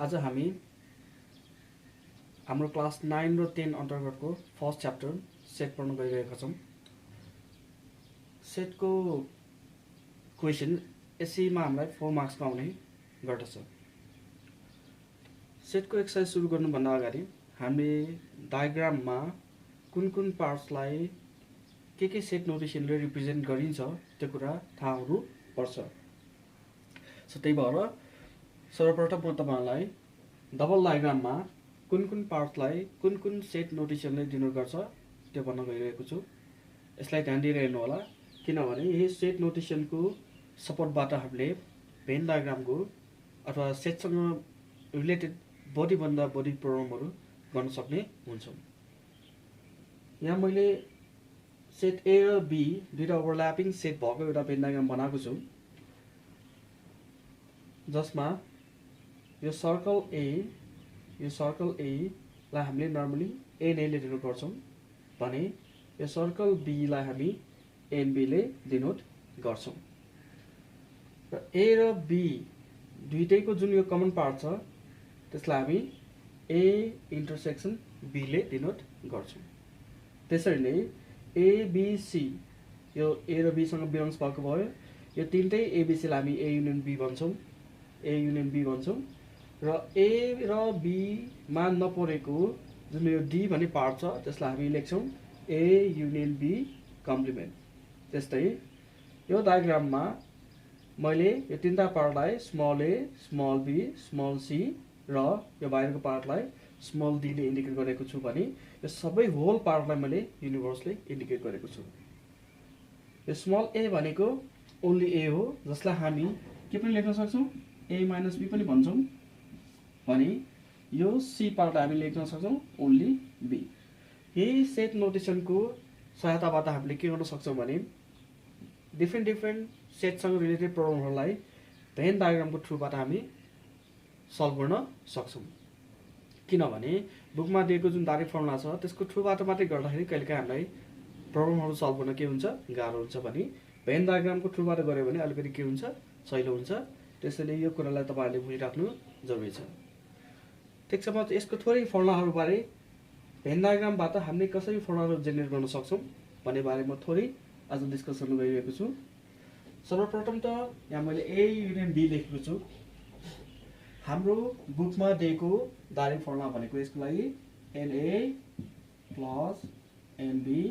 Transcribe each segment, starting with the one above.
आज हामी हाम्रो क्लास 9 र 10 अन्तर्गतको फर्स्ट च्याप्टर सेट पढ्न गइरहेका छौँ। सेटको क्वेसन एसईमा हामीलाई 4 मार्क्समा आउने गर्दछ। सेटको एक्सरसाइज सुरु गर्नुभन्दा अगाडि हामीले डायग्राममा कुन पार्ट्सलाई के सेट नोटेसनले रिप्रेजेन्ट गरिन्छ त्यो कुरा थाहा हुनु पर्छ। सो त्यही भएर सर्वप्रथम म तपाईलाई डबल डायग्राममा कुन पार्ट्सलाई कुन सेट नोटेसनले डिनोट गर्छ त्यो भन्न गइरहेको छु। यसलाई ध्यान दिएर हेर्नु होला, किनभने यही सेट नोटेसनको सपोर्टबाट हामीले भेन डायग्रामको अथवा सेटसँग रिलेटेड बढीभन्दा बढी प्रोग्रामहरू गर्न सक्ने हुन्छौँ। यहाँ मैले सेट ए र बी दुईटा ओभरल्यापिङ सेट भएको एउटा भेन डायग्राम बनाएको छु, जसमा यो सर्कल ए लाई हामीले नर्मली एनए ले डिनोट गर्छौँ भने यो सर्कल बी लाई हामी एनबी ले डिनोट गर्छौँ। र ए र बी दुईटैको जुन यो कमन पार्ट छ त्यसलाई हामी ए इन्टरसेक्सन बी ले डिनोट गर्छौँ। त्यसरी नै एबीसी यो ए र बी सँग बिलोङ्स भएको भयो। यो तीनटै एबीसी लाई हामी ए युनियन बी भन्छौँ। र ए र बी मा नपरेको जुन यो डी भन्ने पार्ट छ त्यसलाई हामी लेख्छौँ ए युनियन बी कम्प्लिमेन्ट। त्यस्तै यो डायग्राममा मैले यो तीनटा पार्टलाई small a, small b, small c र यो बाहिरको पार्टलाई स्मल डी ले इन्डिकेट गरेको छु भने यो सबै होल पार्टलाई मैले युनिभर्सले इन्डिकेट गरेको छु। यो स्मल ए भनेको ओन्ली ए हो, जसलाई हामी के पनि लेख्न सक्छौँ ए माइनस बी पनि भन्छौँ भने यो सी पार्ट हामी लेख्न सक्छौँ ओन्ली बी। यही सेट नोटेसनको सहायताबाट हामीले के गर्न सक्छौँ भने डिफ्रेन्ट सेटसँग रिलेटेड प्रोब्लमहरूलाई भेन डायग्रामको थ्रुबाट हामी सल्भ गर्न सक्छौँ। किनभने बुकमा दिएको जुन डाइरेक्ट फर्मुला छ त्यसको थ्रुबाट मात्रै गर्दाखेरि कहिलेकाहीँ हामीलाई प्रोब्लमहरू सल्भ गर्न के हुन्छ, गाह्रो हुन्छ भने भेन डायग्रामको थ्रुबाट गऱ्यो भने अलिकति के हुन्छ, सजिलो हुन्छ। त्यसैले यो कुरालाई तपाईँहरूले बुझिराख्नु जरुरी छ। ठिक छ, म यसको थोरै फर्मुलाहरूबारे भेन डायग्रामबाट हामीले कसरी फर्मुलाहरू जेनेरेट गर्न सक्छौँ भन्ने बारेमा थोरै आज डिस्कस गर्न गइरहेको छु। सर्वप्रथम त यहाँ मैले ए युनियन बी लेखेको छु। हाम्रो बुकमा दिएको डाइरेक्ट फर्मुला भनेको यसको लागि NA plus NB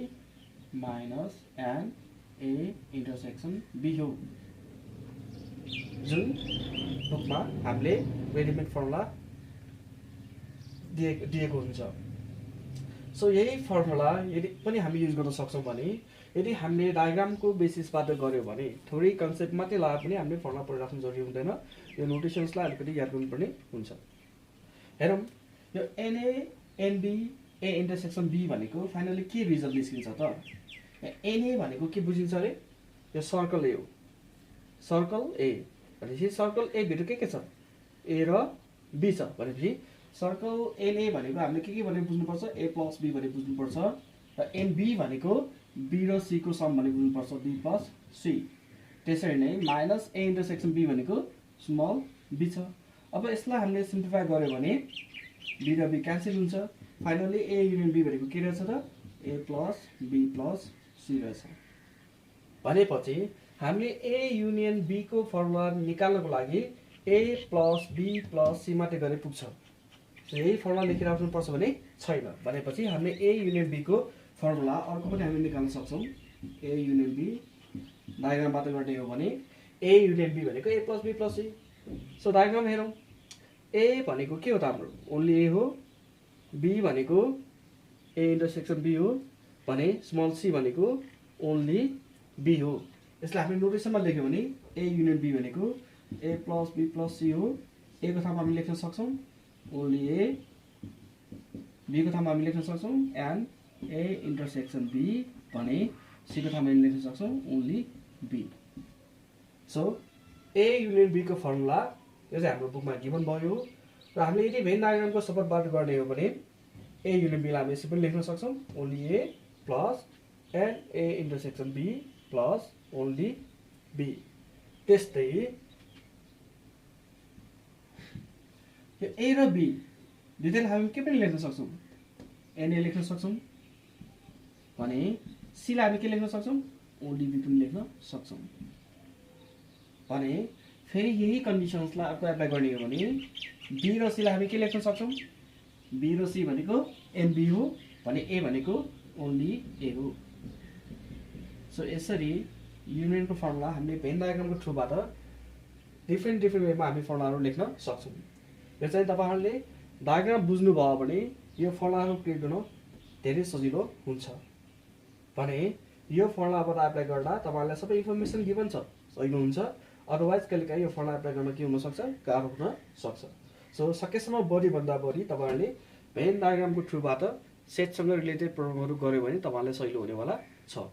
minus NA intersection B हो, जुन बुकमा हामीले रेडिमेड फर्मुला दिएको हुन्छ। सो यही फर्मुला यदि पनि हामी युज गर्न सक्छौँ भने यदि हामीले डायग्रामको बेसिसबाट गऱ्यो भने थोरै कन्सेप्ट मात्रै लगाए पनि हामीले फर्मुला पढिराख्नु जरुरी हुँदैन। यो नोटेसन्सलाई अलिकति याद गर्नुपर्ने हुन्छ। हेरौँ, यो n A n B A intersection B भनेको फाइनली के रिजल्ट निस्किन्छ त? एनए भनेको के बुझिन्छ अरे? यो सर्कल ए हो। सर्कल ए भनेपछि सर्कल ए भित्र के छ? ए र बी छ भनेपछि सर्कल एनए भनेको हामीले के भनेर बुझ्नुपर्छ? ए प्लस बी भनेर बुझ्नुपर्छ। र एनबी भनेको बी र सी को सम भनेर बुझ्नुपर्छ, बी प्लस सी। त्यसरी नै माइनस ए इन्टरसेक्सन बी भनेको स्मल बी छ। अब यसलाई हामीले सिम्प्लिफाई गर्यो भने बी र बी क्यान्सल हुन्छ। फाइनली ए युनियन बी भनेको के रहेछ त? A plus B plus C रहेछ। भनेपछि हामीले ए युनियन बी को फर्मुला निकाल्नको लागि A plus B plus C मात्रै गरे पुग्छ। यही फर्मुला लेखिराख्नुपर्छ भने छैन। भनेपछि हामीले ए युनियन बी को फर्मुला अर्को पनि हामीले निकाल्न सक्छौँ। ए युनियन बी डायग्रामबाट गर्ने हो भने ए युनियन बी भनेको A plus B plus C. So diagram हेरौँ, ए भनेको के हो त? हाम्रो ओन्ली ए हो। बी भनेको ए इन्टरसेक्सन बी हो भने स्मल सी भनेको ओन्ली बी हो। यसलाई हामीले नोटेसनमा लेख्यो भने ए युनियन बी भनेको A plus B plus C हो। ए को ठाउँमा हामी लेख्न सक्छौँ ओन्ली ए, बी को ठाउँमा हामी लेख्न सक्छौँ एन्ड ए इन्टरसेक्सन बी भने सी को ठाउँमा हामी लेख्न सक्छौँ only B. So A union B को फर्मुला यो चाहिँ हाम्रो बुकमा गिभन भयो। र हामीले यदि भेन डायग्रामको सपोर्टबाट गर्ने हो भने ए युनियन बी लाई हामी यसरी पनि लेख्न सक्छौँ only A plus and A intersection B plus only B. त्यस्तै यो ए र बी दुईटैलाई हामी के पनि लेख्न सक्छौँ, एनए लेख्न सक्छौँ भने सीलाई हामी के लेख्न सक्छौँ, ओन्ली बी पनि लेख्न सक्छौँ भने फेरि यही कन्डिसन्सलाई अर्को एप्लाई गर्ने हो भने बी र सीलाई हामी के लेख्न सक्छौँ, बी र सी भनेको एनबी हो भने ए भनेको ओन्ली ए हो। सो यसरी युनियनको फर्मुला हामीले भेन डायग्रामको थ्रुबाट डिफ्रेन्ट वेमा हामी फर्मुलाहरू लेख्न सक्छौँ। यो चाहिँ तपाईँहरूले डायग्राम बुझ्नुभयो भने यो फर्मुलाहरू क्रिएट गर्न धेरै सजिलो हुन्छ भने यो फर्मुलाबाट एप्लाई गर्दा तपाईँहरूलाई सबै इन्फर्मेसन गिभन छ, सही हुन्छ। अदरवाइज कहिलेकाहीँ यो फर्मुला एप्लाई गर्न के हुनसक्छ, गाह्रो हुन सक्छ। सो सकेसम्म बढीभन्दा बढी तपाईँहरूले भेन डायग्रामको थ्रुबाट सेटसँग रिलेटेड प्रब्लमहरू गऱ्यो भने तपाईँहरूलाई सजिलो हुनेवाला छ।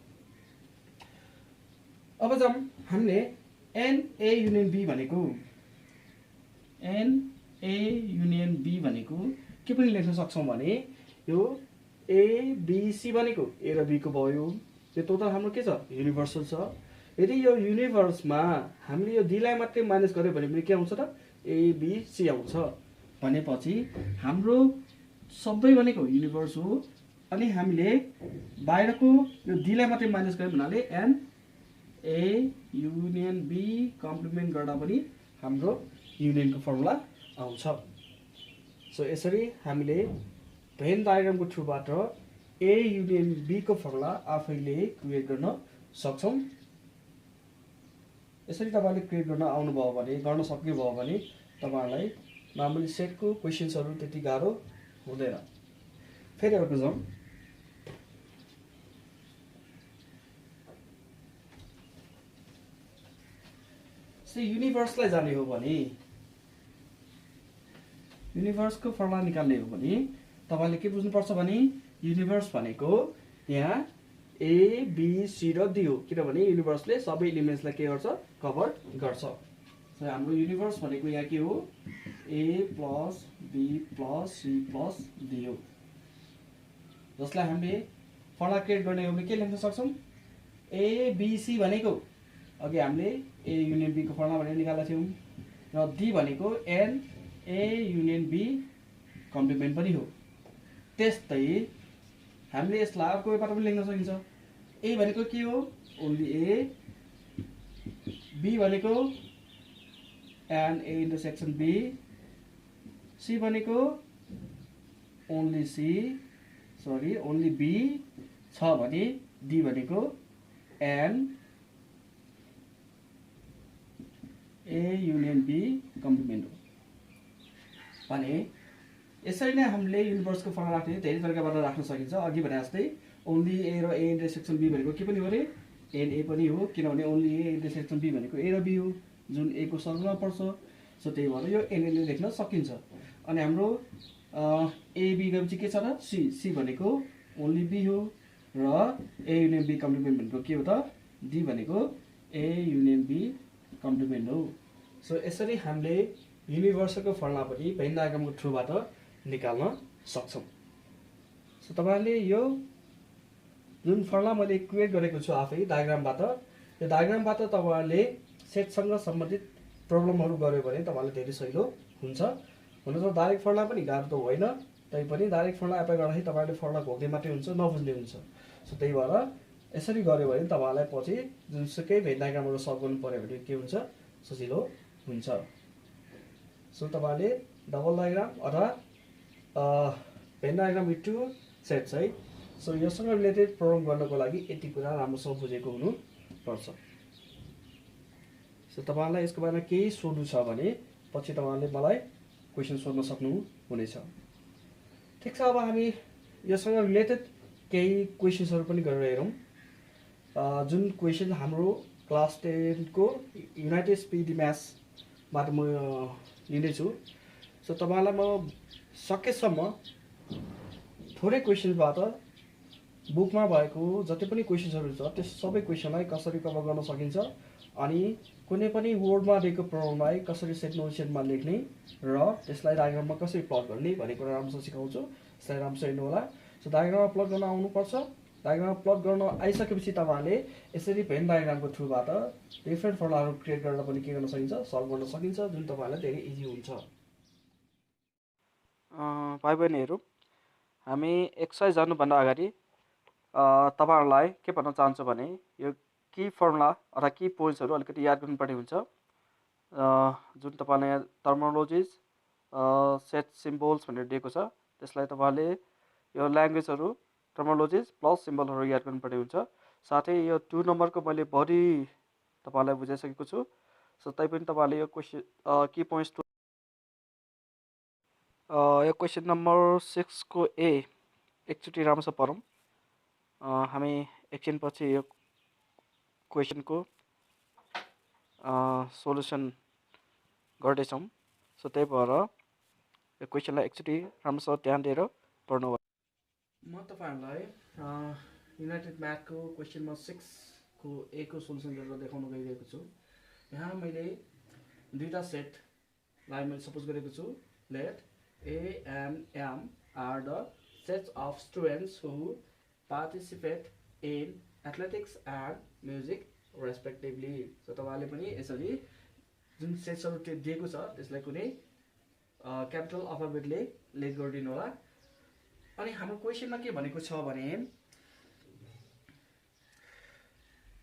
अब जाउँ हामीले एनए युनियन बी भनेको, एनए युनियन बी भनेको के पनि लेख्न सक्छौँ भने यो एबिसी भनेको ए र बीको भयो। यो टोटल हाम्रो के छ, युनिभर्सल छ। यदि यो युनिभर्समा हामीले यो डीलाई मात्रै माइनस गऱ्यो भने पनि के आउँछ त, एबिसी आउँछ भनेपछि हाम्रो सबै भनेको युनिभर्स हो। अनि हामीले बाहिरको यो डीलाई मात्रै माइनस गऱ्यो भन्नाले n A union B complement गर्दा पनि हाम्रो युनियनको फर्मुला आउँछ। सो यसरी हामीले भेन डायग्रामको थ्रुबाट ए युनियन बीको फर्मुला आफैले क्रिएट गर्न सक्छौँ। यसरी तपाईँले क्रिएट गर्न आउनुभयो भने, गर्न सक्नुभयो भने तपाईँहरूलाई नर्मली सेटको क्वेसन्सहरू त्यति गाह्रो हुँदैन। फेरि अर्को जाउँ। युनिभर्सलाई जाने हो भने, युनिभर्सको फर्मुला निकाल्ने हो भने तपाईँले के बुझ्नुपर्छ भने युनिभर्स भनेको यहाँ ए बी सी र डी हो, किनभने युनिभर्सले सबै एलिमेन्ट्सलाई के गर्छ, कभर गर्छ। सो हाम्रो युनिभर्स भनेको यहाँ के हो, A plus B plus C plus D हो, जसलाई हामीले फर्मुला क्रिएट गर्ने हो भने के लेख्न सक्छौँ, एबिसी भनेको अघि हामीले ए युनियन बीको फर्मुला भनेर निकालेका थियौँ र डी भनेको n A union B complement पनि हो। त्यस्तै हामीले यसलाई अर्को वेबाट पनि लेख्न सकिन्छ। ए भनेको के हो, ओन्ली ए, बी भनेको n A intersection B, C भनेको only C, sorry only B छ भने डी भनेको n A union B complement हो भने यसरी नै हामीले युनिभर्सको फर्मुला राख्ने धेरै तरिकाबाट राख्न सकिन्छ। अघि भने जस्तै ओन्ली ए र ए इन्टरसेक्सन बी भनेको के पनि हो अरे, एनए पनि हो, किनभने ओन्ली ए इन्टरसेक्सन बी भनेको ए र बी हो जुन ए को सर्कलमा पर्छ। सो त्यही भएर यो एनएले लेख्न सकिन्छ। अनि हाम्रो एबी गएपछि के छ त, सी, सी भनेको ओन्ली बी हो र ए युनियन बी कम्प्लिमेन्ट भनेको के हो त, डी भनेको ए युनियन बी कम्प्लिमेन्ट हो। सो यसरी हामीले युनिभर्सको फर्मुला पनि भेन डायग्रामको थ्रुबाट निकाल्न सक्छौँ। सो तपाईँहरूले यो जुन फर्मुला मैले क्रिएट गरेको छु आफै डायग्रामबाट, यो डायग्रामबाट तपाईँहरूले सेटसँग सम्बन्धित प्रब्लमहरू गऱ्यो भने तपाईँलाई धेरै सजिलो हुन्छ। हुन त डाइरेक्ट फर्मुला पनि गाह्रो त होइन, तैपनि डाइरेक्ट फर्मुला एप्लाई गर्दाखेरि तपाईँले फर्मुला घोक्ने मात्रै हुन्छ, नबुझ्ने हुन्छ। सो त्यही भएर यसरी गऱ्यो भने तपाईँलाई पछि जुनसुकै भेन डायग्रामहरू सल्भ गर्नु पऱ्यो भने के हुन्छ, सजिलो हुन्छ। सो तपाईँले डबल डायग्राम अथवा Venn diagram with two sets है, सो योसँग रिलेटेड प्रब्लम गर्नको लागि यति कुरा राम्रोसँग बुझेको हुनुपर्छ। सो तपाईँलाई यसको बारेमा केही सोध्नु छ भने पछि तपाईँले मलाई क्वेसन सोध्न सक्नुहुनेछ। ठिक छ, अब हामी योसँग रिलेटेड केही क्वेसन्सहरू पनि गरेर हेरौँ। जुन क्वेसन हाम्रो क्लास 10 को युनाइटेड स्पिड म्याथ्सबाट म लिँदैछु। सो तपाईँलाई म सकेसम्म थोरै क्वेसन्सबाट बुकमा भएको जति पनि क्वेसन्सहरू छ त्यो सबै क्वेसनलाई कसरी कभर गर्न सकिन्छ अनि कुनै पनि वर्डमा दिएको प्रब्लमलाई कसरी सेट नोटेसनमा लेख्ने र त्यसलाई डायग्राममा कसरी प्लट गर्ने भन्ने कुरा राम्रोसँग सिकाउँछु। यसलाई राम्रोसँग हेर्नु होला। सो डायग्राममा प्लट गर्न आउनुपर्छ। डायग्राममा प्लट गर्न आइसकेपछि तपाईँहरूले यसरी भेन डायग्रामको थ्रुबाट डिफ्रेन्ट फर्मुलाहरू क्रिएट गरेर पनि के गर्न सकिन्छ, सल्भ गर्न सकिन्छ, जुन तपाईँहरूलाई धेरै इजी हुन्छ। भाइ बहिनीहरू, हामी एक्सर्साइज जानुभन्दा अगाडि तपाईँहरूलाई के भन्न चाहन्छु भने यो की फर्मुला अथवा की पोइन्ट्सहरू अलिकति याद गर्नुपर्ने हुन्छ। जुन तपाईँलाई यहाँ टर्मोलोजिज सेट सिम्बोल्स भनेर दिएको छ, त्यसलाई तपाईँहरूले यो ल्याङ्ग्वेजहरू टर्मोलोजिज प्लस सिम्बलहरू याद गर्नुपर्ने हुन्छ। साथै यो 2 नम्बरको मैले बढी तपाईँलाई बुझाइसकेको छु। सो तैपनि तपाईँहरूले यो क्वेसन की पोइन्ट्स यो क्वेसन नम्बर 6 को ए एकचोटि राम्रोसँग पढौँ। हामी एकछिनपछि यो क्वेसनको सोल्युसन गर्दैछौँ। सो त्यही भएर यो क्वेसनलाई एकचोटि राम्रोसँग ध्यान दिएर पढ्नु होला। म तपाईँहरूलाई युनाइटेड म्याथको क्वेसन नम्बर 6 को ए को सोल्युसन गरेर देखाउन गइरहेको छु। यहाँ मैले दुईवटा सेटलाई मैले सपोज गरेको छु। Let A and M are the sets of students who participate in athletics and music respectively. So तपाईँले पनि यसरी जुन सेट्सहरू दिएको छ त्यसलाई कुनै क्यापिटल अल्फाबेटले लेट गरिदिनु होला। अनि हाम्रो क्वेसनमा के भनेको छ भने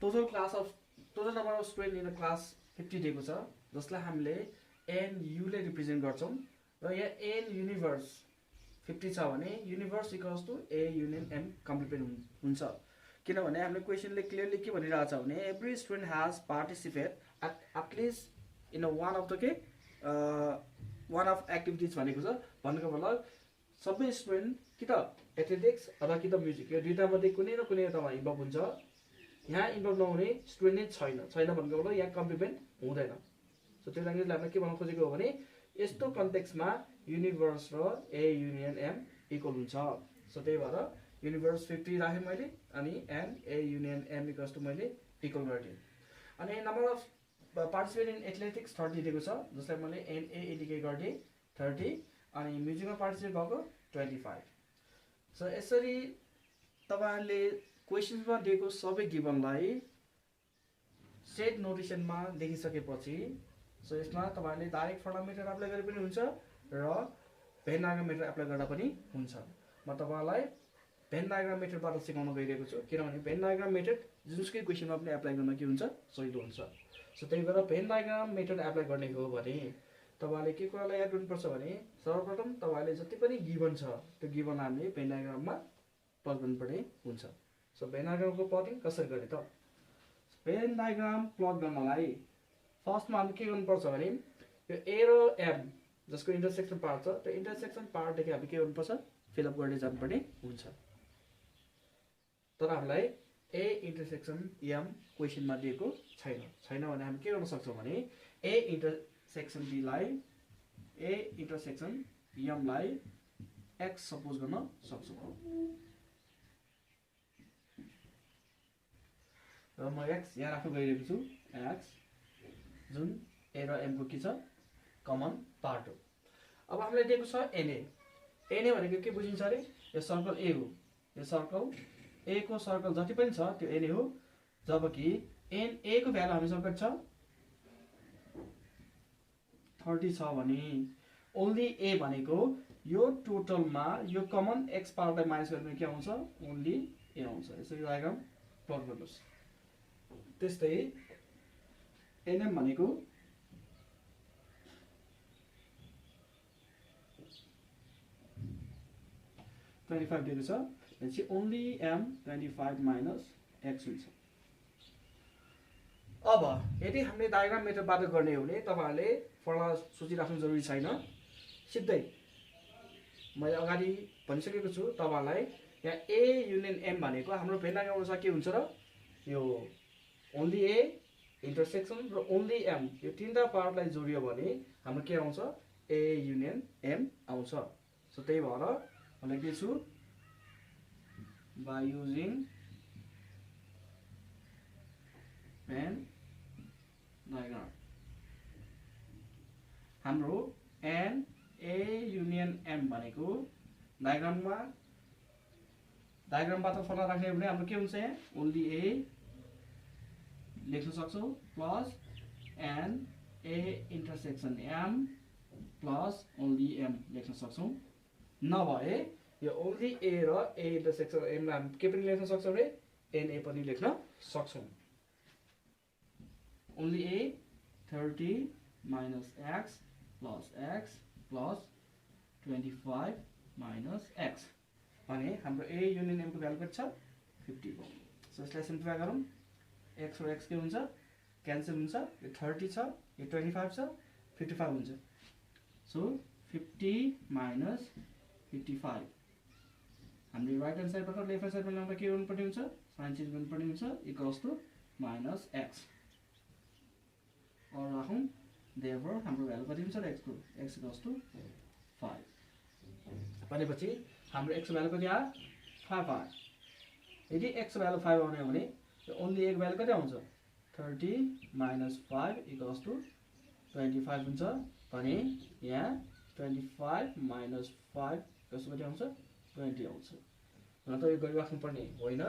total number of student in the class 50 दिएको छ, जसलाई हामीले NU ले रिप्रेजेन्ट गर्छौँ। र यहाँ N युनिभर्स 50 छ भने universe equals to A union M complement हुन्छ। किनभने हामीले क्वेसनले क्लियरली के भनिरहेको छ भने every student has participate at least in one of the one of activities भनेको छ। भन्नुको मतलब सबै स्टुडेन्ट कि त एथलेटिक्स अथवा कि त म्युजिक, यो दुईटामध्ये कुनै न कुनै एउटा इन्भल्भ हुन्छ। यहाँ इन्भल्भ नहुने स्टुडेन्ट नै छैन भन्नुको मतलब यहाँ कम्प्लिमेन्ट हुँदैन। सो त्यो ल्याङ्ग्वेजले हामीले के भन्न खोजेको हो भने यस्तो कन्टेक्स्टमा युनिभर्स र A युनियन M इक्वल हुन्छ। सो त्यही भएर युनिभर्स 50 राखेँ मैले, अनि and A union M equals to मैले इक्वल गरिदिएँ। अनि number of participate in athletics 30 दिएको छ, जसलाई मैले NA इन्डिकेट गरिदिएँ 30, अनि म्युजिकमा पार्टिसिपेट भएको 25। सो यसरी तपाईँहरूले क्वेसनमा दिएको सबै गिभनलाई सेट नोटेसनमा देखिसकेपछि सो यसमा तपाईँहरूले डाइरेक्ट फर्मुला मेथड एप्लाई गरे पनि हुन्छ र भेन डायग्राम मेथड एप्लाई गर्दा पनि हुन्छ। म तपाईँलाई भेन डायग्राम मेथडबाट सिकाउन गइरहेको छु, किनभने भेन डायग्राम मेथड जुनसुकै क्वेसनमा पनि एप्लाई गर्न के हुन्छ सजिलो हुन्छ। सो त्यही भएर भेन डायग्राम मेथड एप्लाई गर्ने हो भने तपाईँले के कुरालाई याद गर्नुपर्छ भने सर्वप्रथम तपाईँले जति पनि गिभन छ त्यो गिभन हामीले भेन डायग्राममा प्लट गर्नुपर्ने हुन्छ। सो भेन डायग्रामको प्लटिङ कसरी गर्ने त? भेन डायग्राम प्लट गर्नलाई फर्स्टमा हामीले के गर्नुपर्छ भने यो A र M जसको इन्टरसेक्सन पार्ट छ, त्यो इन्टरसेक्सन पार्टदेखि हामीले के गर्नुपर्छ फिलअप गर्दै जानुपर्ने हुन्छ। तर हामीलाई A इन्टरसेक्सन M क्वेसनमा दिएको छैन भने हामी के गर्न सक्छौँ भने A इन्टरसेक्सन B लाई A इन्टरसेक्सन M लाई X सपोज गर्न सक्छौँ। र म X यहाँ राख्न गइरहेको छु, X जुन A र M को के छ कमन पार्ट हो। अब हामीलाई दिएको छ NA भनेको के बुझिन्छ अरे यो सर्कल A हो। यो सर्कल A को सर्कल जति पनि छ त्यो NA हो, जबकि NA को भ्यालु हामीसँग कति छ 30 छ भने ओन्ली A भनेको यो टोटलमा यो कमन X पार्टलाई माइनस गर्ने के आउँछ ओन्ली A आउँछ। यसरी डायग्राम प्लट गर्नुस्। त्यस्तै NM भनेको 25 दिएको छ, त्यसपछि ओन्ली M 25 माइनस X हुन्छ। अब यदि हामीले डायग्राम मेथडबाट गर्ने हो भने तपाईँहरूले फर्मुला सोचिराख्नु जरुरी छैन, सिधै मैले अगाडि भनिसकेको छु तपाईँहरूलाई यहाँ A युनियन M भनेको हाम्रो भेन डायग्राम अनुसार के हुन्छ र यो ओन्ली A इन्टरसेक्सन र ओन्ली M यो तीनटा पार्टलाई जोडियो भने हाम्रो के आउँछ A युनियन M आउँछ। सो त्यही भएर मैले के छु बाइ युजिङ भेन डायग्राम हाम्रो एन A युनियन M भनेको डायग्रामबाट फर्मुला राख्ने हो भने हाम्रो के हुन्छ यहाँ ओन्ली A लेख्न सक्छौँ plus n A intersection M plus only M लेख्न सक्छौँ। नभए यो ओन्ली ए र ए इन्टरसेक्सन एमलाई हामी के पनि लेख्न सक्छौँ रे एनए पनि लेख्न सक्छौँ ओन्ली ए 30 minus x plus 25 minus x भने हाम्रो ए युनियन एम को भ्यालु कति छ 50 हो सो यसलाई सिम्प्लिफाई गरौँ x र x के हुन्छ क्यान्सल हुन्छ यो 30 छ यो 25 छ 55 हुन्छ सो 50 minus 55 हामीले राइट ह्यान्ड साइडबाट लेफ्ट ह्यान्ड साइडमा ल्याउँदा के गर्नुपर्ने हुन्छ साइन चेन्ज गर्नुपर्ने हुन्छ इक्वल्स टु माइनस x और राखौँ therefore हाम्रो भ्यालु कति हुन्छ x को x इक्वल्स टु 5 भनेपछि हाम्रो x भ्यालु कति आयो 5 आयो यदि x भ्यालु 5 आउने हो भने ओन्ली a भ्यालु कति आउँछ 30 minus 5 इक्वल्स टु 25 हुन्छ भने यहाँ 25 minus 5 कसो कति आउँछ 20 आउँछ न त यो गरिराख्नु पर्ने होइन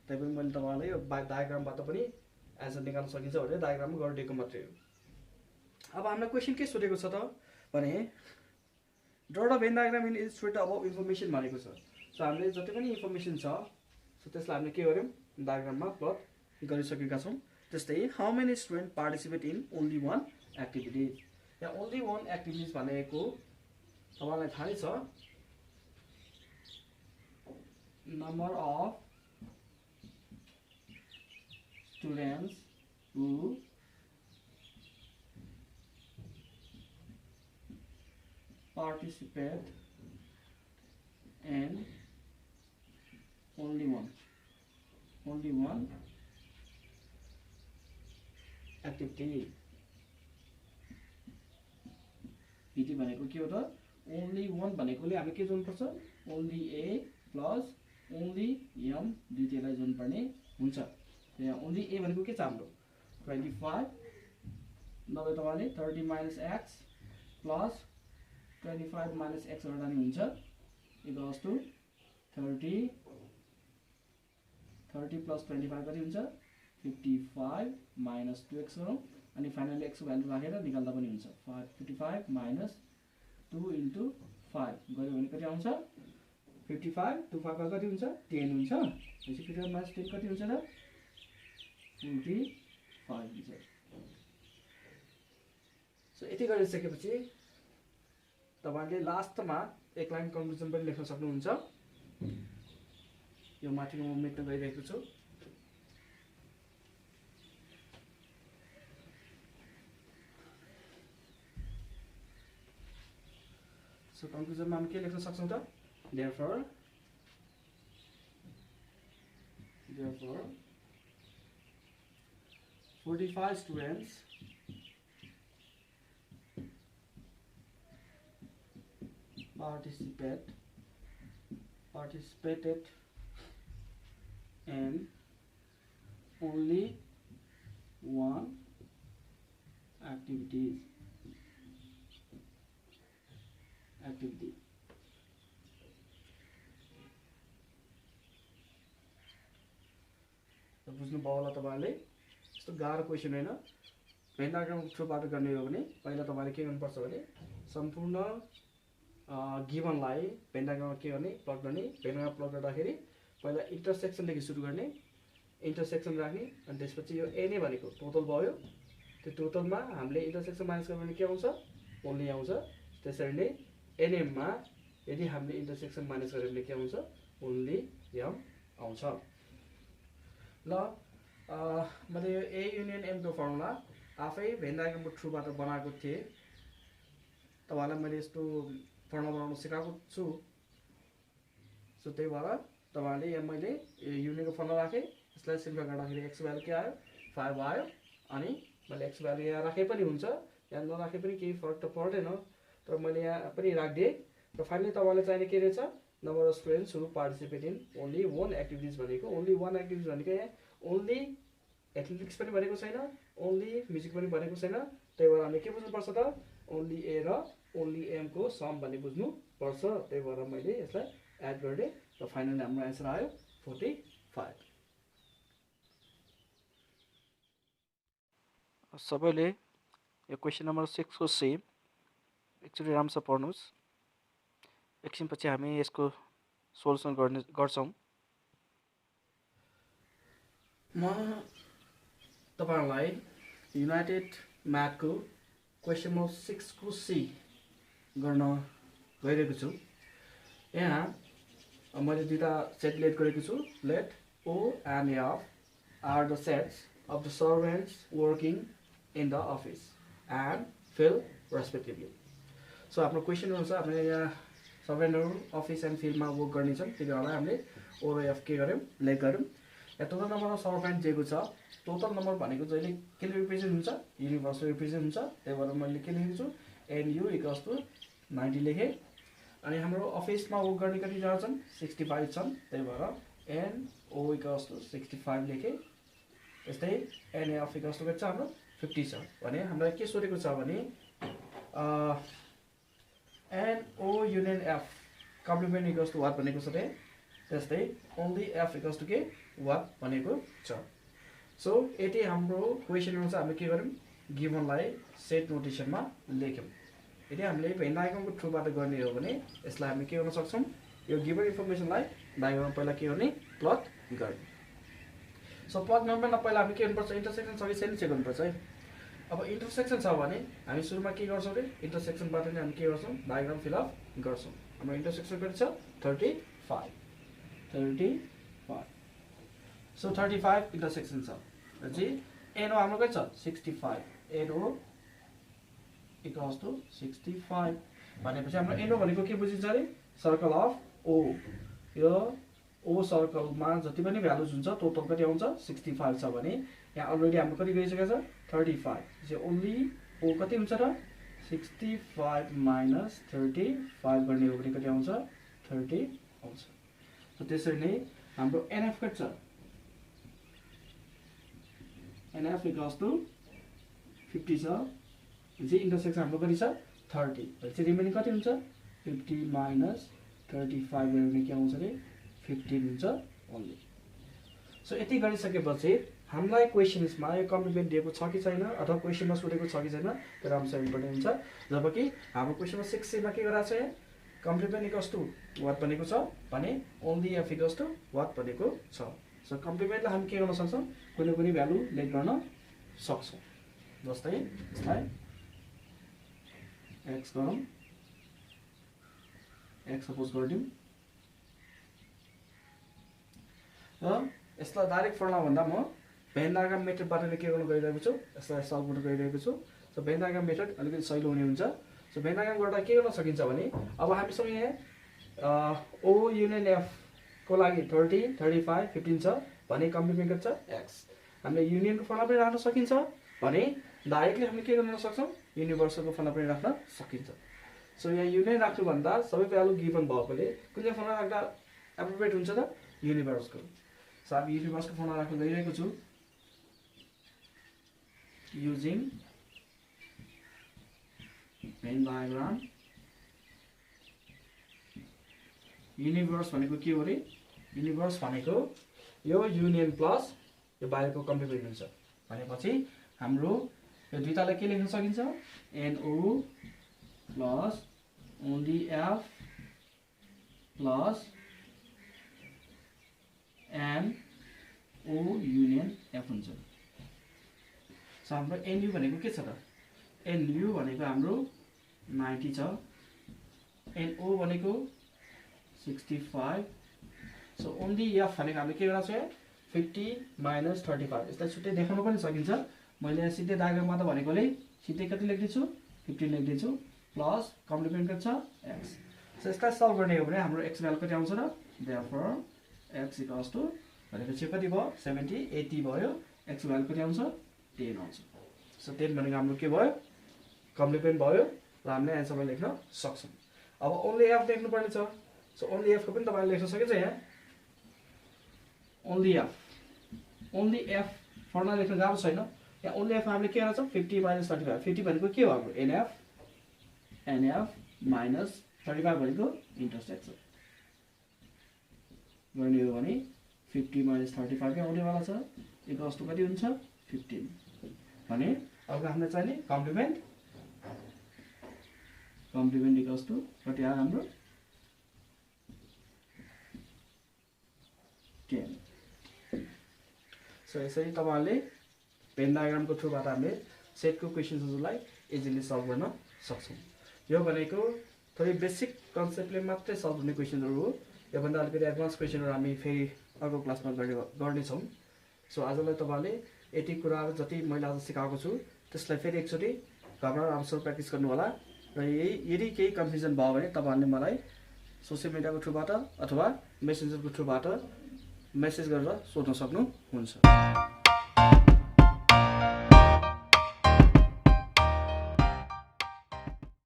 तैपनि मैले तपाईलाई यो डायग्रामबाट पनि एन्सर निकाल्न सकिन्छ भने डायग्राममा गरिदिएको मात्रै हो अब हामीलाई क्वेशन के सोधेको छ त भने draw the van diagram in illustrate अबभ information भनेको छ सो हामीले जति पनि इन्फर्मेसन छ सो त्यसलाई हामीले के गर्यौं डायग्राममा प्लट गरिसकेका छौं त्यस्तै how many student participate in only one activity yeah only one activities भनेको तपाईलाई थाहा नै छ number of students who participate in only one activity यति भनेको के हो त only one भनेकोले हामी के जोड्नु पर्छ only a plus only m दुईटैलाई जोड्नु पर्ने हुन्छ यहाँ only a भनेको के छ हाम्रो 25 नभए तपाईले 30 minus x plus 25 minus x गर्दा नि हुन्छ इक्वल्स टु 30 plus 25 कति हुन्छ 55 minus 2x गरौँ अनि फाइनली x को भ्यालु राखेर निकाल्दा पनि हुन्छ 55 minus 2 into 5 गर्यो भने कति आउँछ 55 2 5 कति हुन्छ 10 हुन्छ त्यसै 55 minus 10 कति हुन्छ त 45 हुन्छ सो यति गरिसकेपछि तपाईले लास्टमा एक लाइन कन्क्लुजन पनि लेख्न सक्नुहुन्छ यो माथिको म मेट्न गइरहेको छु सो कन्क्लुजनमा हामी के लेख्न सक्छौं त therefore 45 students participated in only one activity बुझ्नु भयो होला तपाईहरुले यस्तो गाह्रो क्वेशन हैन भेन डायग्राम थ्रुबाट गर्ने हो भने पहिला तपाईले के गर्नुपर्छ भने सम्पूर्ण गिभनलाई भेन डायग्राममा के गर्ने प्लट गर्ने भेन डायग्राम प्लट गर्दाखेरि पहिला इन्टरसेक्सन देखि सुरु गर्ने इन्टरसेक्सन राख्ने अनि त्यसपछि यो एन भनेको टोटल भयो त्यो टोटलमा हामीले इन्टरसेक्सन माइनस गर्यो भने के आउँछ ओन्ली आउँछ त्यसरी नै एनएम मा यदि हामीले इन्टरसेक्सन माइनस गर्यो भने के आउँछ ओन्ली एम आउँछ ल मैले यो ए युनियन एम को फर्मुला आफै भेन डायग्रामको थ्रुबाट बनाएको थिए तपाईलाई मैले यस्तो फर्मुला बनाउन सिकाएको छु सो त्यही भएर तपाईले यहाँ मैले युनियनको फर्मुला राखे यसलाई सिम्प्लिफाई गर्दाखेरि x भ्यालु के आयो 5 आयो अनि मैले x भ्यालु यहाँ राखे पनि हुन्छ यहाँ नराखे पनि केही फरक त पर्दैन तर मैले यहाँ पनि राख्दिए र फाइनली तपाईलाई चाहिने के रहेछ number of students who participate in only one activities भनेको ओन्ली वन एक्टिभिटिज भनेको यहाँ ओन्ली एथलेटिक्स पनि भनेको छैन ओन्ली म्युजिक पनि भनेको छैन त्यही भएर हामीले के बुझ्नु पर्छ त ओन्ली ए र ओन्ली एम को सम भन्ने बुझ्नु पर्छ त्यही भएर मैले यसलाई एड गर्ने र फाइनली हाम्रो आन्सर आयो 45 सबैले यो क्वेशन नम्बर 6 को सेम एकचोटि राम्रोसँग पढ्नुस् एकछिनपछि हामी यसको सोल्युसन गर्छौँ। म तपाईहरुलाई युनाइटेड म्याथको क्वेशन नम्बर 6 को सी गर्न गइरहेको छु। यहाँ मैले दुईटा सेट लेट गरेको छु। Let O and F are the sets of the servants working in the office and fill respectively. So हाम्रो क्वेशन अनुसार हामीले यहाँ सर्भेन्टहरु अफिस एन्ड फिल्डमा वर्क गर्ने छन्, त्यही भएर हामीले O र F के गर्यौं लेट गर्यौं। यहाँ टोटल नम्बर अफ सर्भेन्ट दिएको छ। टोटल नम्बर भनेको जहिले के रिप्रेजेन्ट हुन्छ, युनिभर्स रिप्रेजेन्ट हुन्छ, त्यही भएर मैले के लेखेको छु NU = 90 लेखे। अनि हाम्रो अफिसमा वर्क गर्ने कति जना छन् 65 छन्, त्यही भएर NO = 65 लेखे। यस्तै NF = कति छ हाम्रो 50 छ। भने हामीलाई के सोधेको छ भने NO union F complement = what भनेको छ त। त्यस्तै ओन्ली F = के what भनेको छ। सो यति हाम्रो क्वेशन अनुसार हामीले के गर्यौं गिभनलाई सेट नोटेसनमा लेख्यौं। यदि हामीले भेन डायग्रामको थ्रुबाट गर्ने हो भने यसलाई हामी के गर्न सक्छौं, यो गिभन इन्फर्मेसनलाई डायग्राम पहिला के गर्ने प्लट गर्ने। सो प्लट गर्नमा पहिला हामी के गर्नुपर्छ, इन्टरसेक्सन छ कि छैन चेक गर्नुपर्छ है। अब इन्टरसेक्सन छ भने हामी सुरुमा के गर्छौं रे, इन्टरसेक्सनबाट नै हामी के गर्छौं डायग्राम फिल अप गर्छौं। हाम्रो इन्टरसेक्सन कति छ 35 35। सो 35 इन्टरसेक्सन छ जी। NO हाम्रो कति छ 65, NO = 65 भनेपछि हाम्रो NO भनेको के बुझिन्छ रे, सर्कल अफ O। यो O सर्कलमा जति पनि भ्यालुज हुन्छ टोटल कति आउँछ 65 छ भने यहाँ अलरेडी हाम्रो कति गइसकेको छ 35। सो ओन्ली O कति हुन्छ र 65 - 35 गर्ने हो भने कति आउँछ 30 आउँछ। सो त्यसरी नै हाम्रो NF कति छ, NF = 50 छ जी। इन्टरसेक्सन हाम्रो कति छ 30, भनेपछि रिमेनिङ कति हुन्छ 50 - 35 गरे भने के आउँछ रे 15 हुन्छ ओन्ली। सो यति गरिसकेपछि हामीलाई क्वेशन्समा यो कम्प्लिमेन्ट दिएको छ कि छैन अथवा क्वेशनमा सोधेको छ कि छैन त्यो राम्रोसँग इम्पोर्टेन्ट हुन्छ। जबकि हाम्रो क्वेशनमा 6C मा के गराएको छ यहाँ कम्प्लिमेन्ट = what भनेको छ भने ओन्ली F = what भनेको छ। सो कम्प्लिमेन्टलाई हामी के गर्न सक्छौं कुनै पनि भ्यालु लेट गर्न सक्छौं। जस्तै यसलाई x गरौँ, x सपोज गरिदिउँ र यसलाई डाइरेक्ट फर्मुला भन्दा म भेन डायग्राम मेथडबाट नै के गर्न गइरहेको छु, यसलाई सल्भ गर्न गइरहेको छु। सो भेन डायग्राम मेथड अलिकति सजिलो हुने हुन्छ। सो भेन डायग्राम गर्दा के गर्न सकिन्छ भने अब हामीसँग यहाँ O युनियन F को लागि 30 35 15 छ भने कम्प्लिमेन्ट कति छ x। हामीले युनियनको फर्मुला पनि राख्न सकिन्छ भने डाइरेक्टली हामीले के गर्न सक्छौं युनिभर्सलको फर्मुला पनि राख्न सकिन्छ। सो यहाँ युनियन राख्नु भन्दा सबै भ्यालु गिभन भएकोले कुन चाहिँ फर्मुला राख्दा एप्रोप्रिएट हुन्छ त युनिभर्सको। सो हामी युनिभर्सको फर्मुला राख्न गइरहेको छु युजिङ भेन डायग्राम। युनिभर्स भनेको के हो रे, युनिभर्स भनेको यो युनियन प्लस यो बाहिरको कम्प्लिमेन्ट हुन्छ भनेपछि हाम्रो यो दुईटालाई के लेख्न सकिन्छ NO plus only F plus NO union F हुन्छ। सो हाम्रो NU भनेको के छ त, NU भनेको हाम्रो 90 छ, NO भनेको 65। सो ओन्ली F भनेको हामीले के गरेको छ 50 - 35। यसलाई छुट्टै देखाउन पनि सकिन्छ। मैले यहाँ सिधै डायग्राममा त भनेकोले सिधै कति लेख्दिछु 15 लेख्दिछु प्लस कम्प्लिमेन्ट कति छ x। सो यसलाई सल्भ गर्ने हो भने हाम्रो x भ्यालु कति आउँछ र देयरफोर x = भनेपछि कति भयो 70 80 भयो, x भ्यालु कति आउँछ 10 आउँछ। सो 10 भनेको हाम्रो के भयो कम्प्लिमेन्ट भयो र हामीले एन्सरमा लेख्न सक्छौं। अब ओन्ली F लेख्नु पर्ने छ। सो ओन्ली F को पनि तपाईले लेख्न सकिन्छ यहाँ ओन्ली F फर्मुला लेख्न गाह्रो छैन। यहाँ ओन्ली F हामीले के गरेको छ 50 - 35। 50 भनेको के हो हाम्रो NF माइनस 35 भनेको इन्टरसेक्सन गर्ने हो भने 50 - 35 आउनेवाला छ इक्वल्स टु कति हुन्छ 15 भने अब हामीले चाहिने कम्प्लिमेन्ट इक्वल्स टु कति आयो हाम्रो सो यसरी तपाईहरुले भेन डायग्रामको थ्रुबाट हामीले सेटको क्वेशन्सहरुलाई इजिली सल्भ गर्न सक्छौं। यो भनेको थोरै बेसिक कन्सेप्टले मात्रै सल्भ हुने क्वेशनहरु हो। यो भन्दा अलिकति एडभान्स क्वेशनहरु हामी फेरि अर्को क्लासमा गर्ने छौं। सो आजलाई तपाईहरुले यति कुराहरु जति मैले आज सिकाएको छु त्यसलाई फेरि एकचोटी घरमा आफूसँग प्र्याक्टिस गर्नु होला र यदि केही कन्फ्युजन भयो भने तपाईहरुले मलाई सोशल मिडियाको थ्रुबाट अथवा मेसेन्जरको थ्रुबाट मेसेज गरेर सोध्न सक्नुहुन्छ।